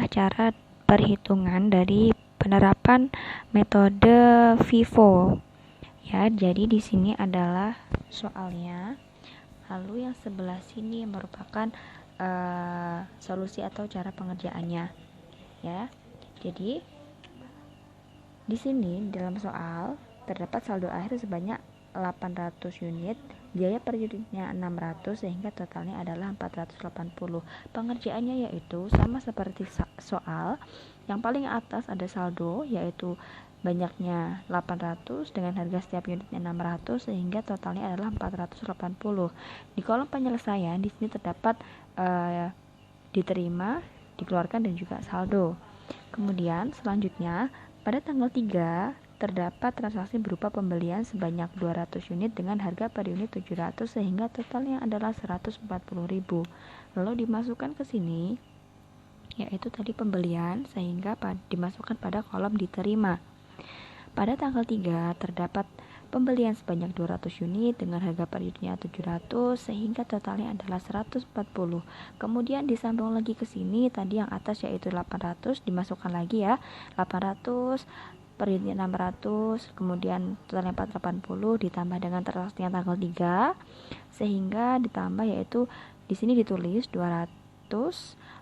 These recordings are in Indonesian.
adalah cara perhitungan dari penerapan metode FIFO. Ya, jadi di sini adalah soalnya. Lalu yang sebelah sini merupakan solusi atau cara pengerjaannya. Ya. Jadi di sini dalam soal terdapat saldo akhir sebanyak 800 unit, biaya per unitnya 600 sehingga totalnya adalah 480. Pengerjaannya yaitu sama seperti soal. Yang paling atas ada saldo yaitu banyaknya 800 dengan harga setiap unitnya 600 sehingga totalnya adalah 480. Di kolom penyelesaian di sini terdapat diterima, dikeluarkan dan juga saldo. Kemudian selanjutnya pada tanggal 3 terdapat transaksi berupa pembelian sebanyak 200 unit dengan harga per unit 700 sehingga totalnya adalah 140.000. Lalu dimasukkan ke sini yaitu tadi pembelian sehingga dimasukkan pada kolom diterima. Pada tanggal 3 terdapat pembelian sebanyak 200 unit dengan harga per unitnya 700 sehingga totalnya adalah 140. Kemudian disambung lagi ke sini tadi yang atas yaitu 800 dimasukkan lagi ya. 800 per unitnya 600, kemudian totalnya 480 ditambah dengan transaksi yang tanggal 3 sehingga ditambah yaitu di sini ditulis 200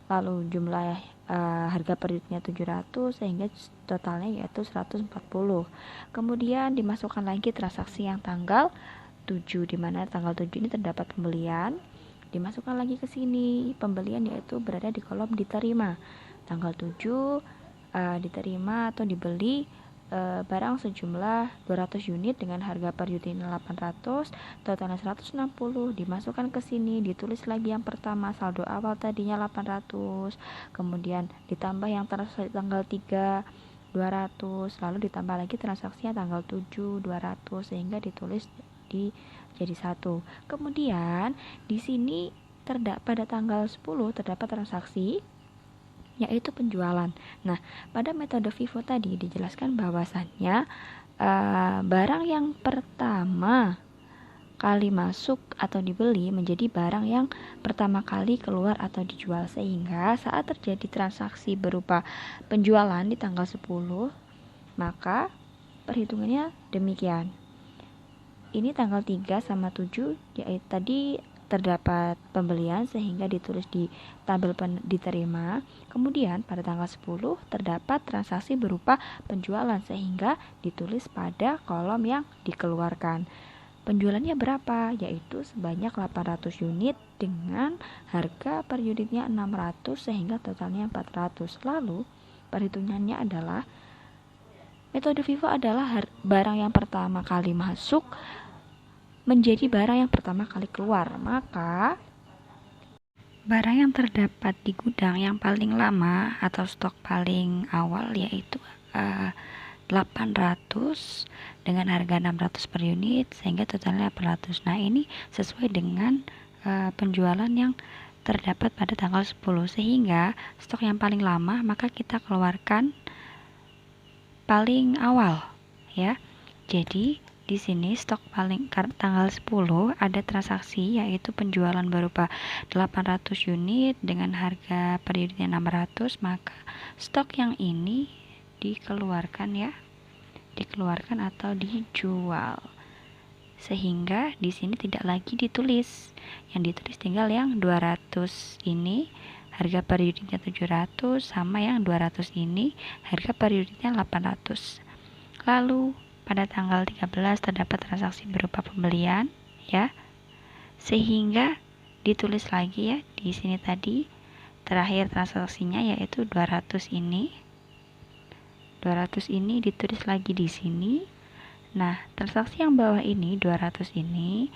lalu jumlah harga per unitnya 700 sehingga totalnya yaitu 140. Kemudian dimasukkan lagi transaksi yang tanggal 7 di mana tanggal 7 ini terdapat pembelian. Dimasukkan lagi ke sini pembelian yaitu berada di kolom diterima. Tanggal 7 diterima atau dibeli barang sejumlah 200 unit dengan harga per unitnya 800, totalnya 160, dimasukkan ke sini, ditulis lagi yang pertama saldo awal tadinya 800, kemudian ditambah yang transaksi tanggal 3 200, lalu ditambah lagi transaksinya tanggal 7 200 sehingga ditulis jadi 1. Kemudian di sini pada tanggal 10 terdapat transaksi yaitu penjualan. Nah, pada metode FIFO tadi dijelaskan bahwasannya barang yang pertama kali masuk atau dibeli menjadi barang yang pertama kali keluar atau dijual sehingga saat terjadi transaksi berupa penjualan di tanggal 10 maka perhitungannya demikian. Ini tanggal 3 sama 7 yaitu tadi terdapat pembelian sehingga ditulis di tabel diterima. Kemudian pada tanggal 10 terdapat transaksi berupa penjualan sehingga ditulis pada kolom yang dikeluarkan. Penjualannya berapa? Yaitu sebanyak 800 unit dengan harga per unitnya 600 sehingga totalnya 400. Lalu perhitungannya adalah metode FIFO adalah barang yang pertama kali masuk menjadi barang yang pertama kali keluar. Maka barang yang terdapat di gudang yang paling lama atau stok paling awal yaitu 800 dengan harga 600 per unit sehingga totalnya 800. Nah, ini sesuai dengan penjualan yang terdapat pada tanggal 10 sehingga stok yang paling lama maka kita keluarkan paling awal ya. Jadi di sini stok paling tanggal 10 ada transaksi yaitu penjualan berupa 800 unit dengan harga per unitnya 600, maka stok yang ini dikeluarkan ya. Dikeluarkan atau dijual. Sehingga di sini tidak lagi ditulis. Yang ditulis tinggal yang 200 ini harga per unitnya 700 sama yang 200 ini harga per unitnya 800. Lalu pada tanggal 13 terdapat transaksi berupa pembelian ya. Sehingga ditulis lagi ya di sini tadi terakhir transaksinya yaitu 200 ini. 200 ini ditulis lagi di sini. Nah, transaksi yang bawah ini 200 ini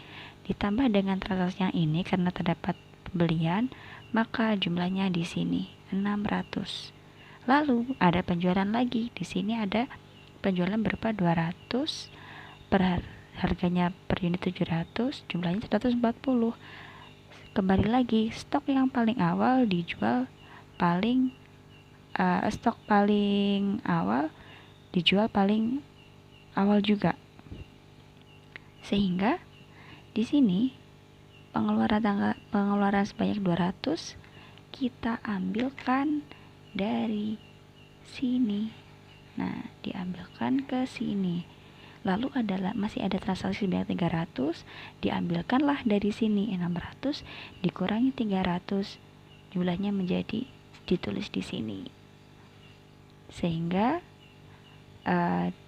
ditambah dengan transaksi yang ini karena terdapat pembelian, maka jumlahnya di sini 600. Lalu ada penjualan lagi. Di sini ada penjualan berupa 200 per harganya per unit 700, jumlahnya 140. Kembali lagi, stok yang paling awal dijual stok paling awal dijual paling awal juga. Sehingga di sini pengeluaran sebanyak 200 kita ambilkan dari sini. Nah, diambilkan ke sini. Lalu masih ada transaksi sebanyak 300, diambilkanlah dari sini 600 dikurangi 300, jumlahnya menjadi ditulis di sini. Sehingga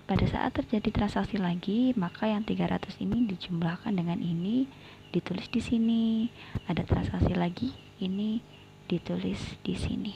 pada saat terjadi transaksi lagi, maka yang 300 ini dijumlahkan dengan ini, ditulis di sini. Ada transaksi lagi, ini ditulis di sini.